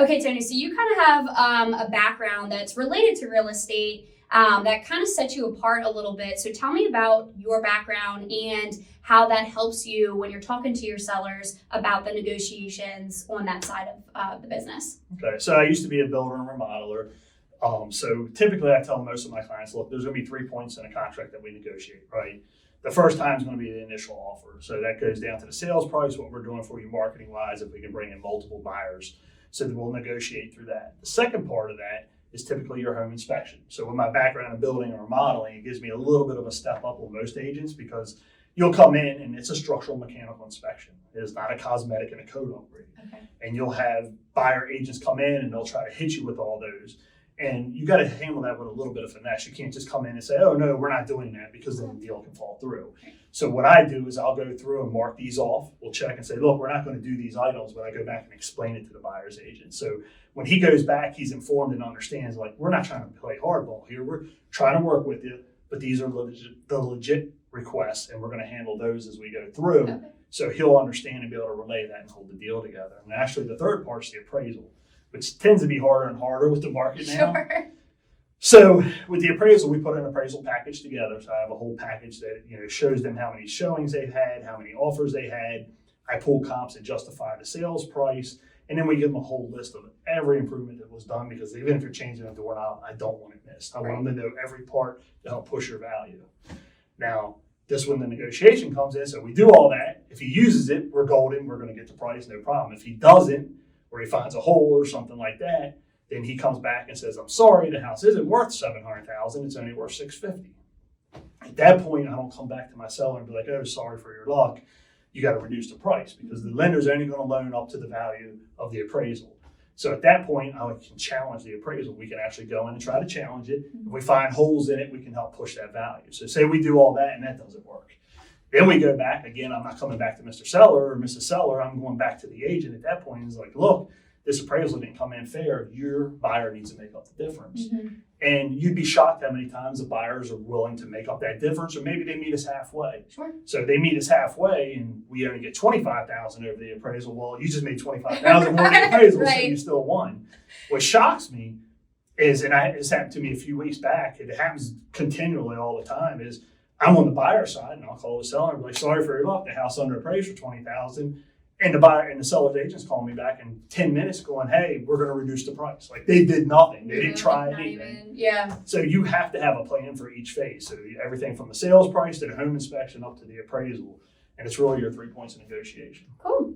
Okay, Tony, so you kind of have a background that's related to real estate that kind of sets you apart a little bit. So tell me about your background and how that helps you when you're talking to your sellers about the negotiations on that side of the business. Okay, so I used to be a builder and remodeler. So typically I tell most of my clients, look, there's going to be 3 points in a contract that we negotiate, right? The first time is going to be the initial offer. So that goes down to the sales price, what we're doing for you marketing wise, if we can bring in multiple buyers. So that we'll negotiate through that. The second part of that is typically your home inspection. So with my background in building and remodeling, it gives me a little bit of a step up on most agents because you'll come in and it's a structural mechanical inspection. It is not a cosmetic and a code upgrade. Okay. And you'll have buyer agents come in and they'll try to hit you with all those. And you got to handle that with a little bit of finesse. You can't just come in and say, oh, no, we're not doing that, because then the deal can fall through. So what I do is I'll go through and mark these off. We'll check and say, look, we're not going to do these items, but I go back and explain it to the buyer's agent. So when he goes back, he's informed and understands, like, we're not trying to play hardball here. We're trying to work with you, but these are the legit requests, and we're going to handle those as we go through. Okay. So he'll understand and be able to relay that and hold the deal together. And actually, the third part is the appraisal, which tends to be harder and harder with the market now. Sure. So with the appraisal, we put an appraisal package together. So I have a whole package that shows them how many showings they've had, how many offers they had. I pull comps that justify the sales price, and then we give them a whole list of every improvement that was done, because even if you're changing a doorknob, I don't want it missed. I want them to know every part to help push your value. Now, this when the negotiation comes in, so we do all that. If he uses it, we're golden. We're going to get the price, no problem. If he doesn't, or he finds a hole or something like that, then he comes back and says, I'm sorry, the house isn't worth $700,000, it's only worth $650,000. At that point, I don't come back to my seller and be like, oh, sorry for your luck. You got to reduce the price, because the lender's only going to loan up to the value of the appraisal. So at that point, I can challenge the appraisal. We can actually go in and try to challenge it. If we find holes in it, we can help push that value. So say we do all that and that doesn't work. Then we go back, again, I'm not coming back to Mr. Seller or Mrs. Seller, I'm going back to the agent at that point. It's like, look, this appraisal didn't come in fair. Your buyer needs to make up the difference. Mm-hmm. And you'd be shocked how many times the buyers are willing to make up that difference, or maybe they meet us halfway. Sure. So they meet us halfway and we only get $25,000 over the appraisal. Well, you just made $25,000 more than the appraisal, right. So you still won. What shocks me is, and it's happened to me a few weeks back, it happens continually all the time, is I'm on the buyer side, and I'll call the seller and be like, sorry for your luck, the house under appraised for $20,000. And the buyer and the seller's agents call me back in 10 minutes going, hey, we're going to reduce the price. Like, they did nothing. They didn't try anything. Yeah. So you have to have a plan for each phase. So everything from the sales price to the home inspection up to the appraisal. And it's really your 3 points of negotiation. Cool.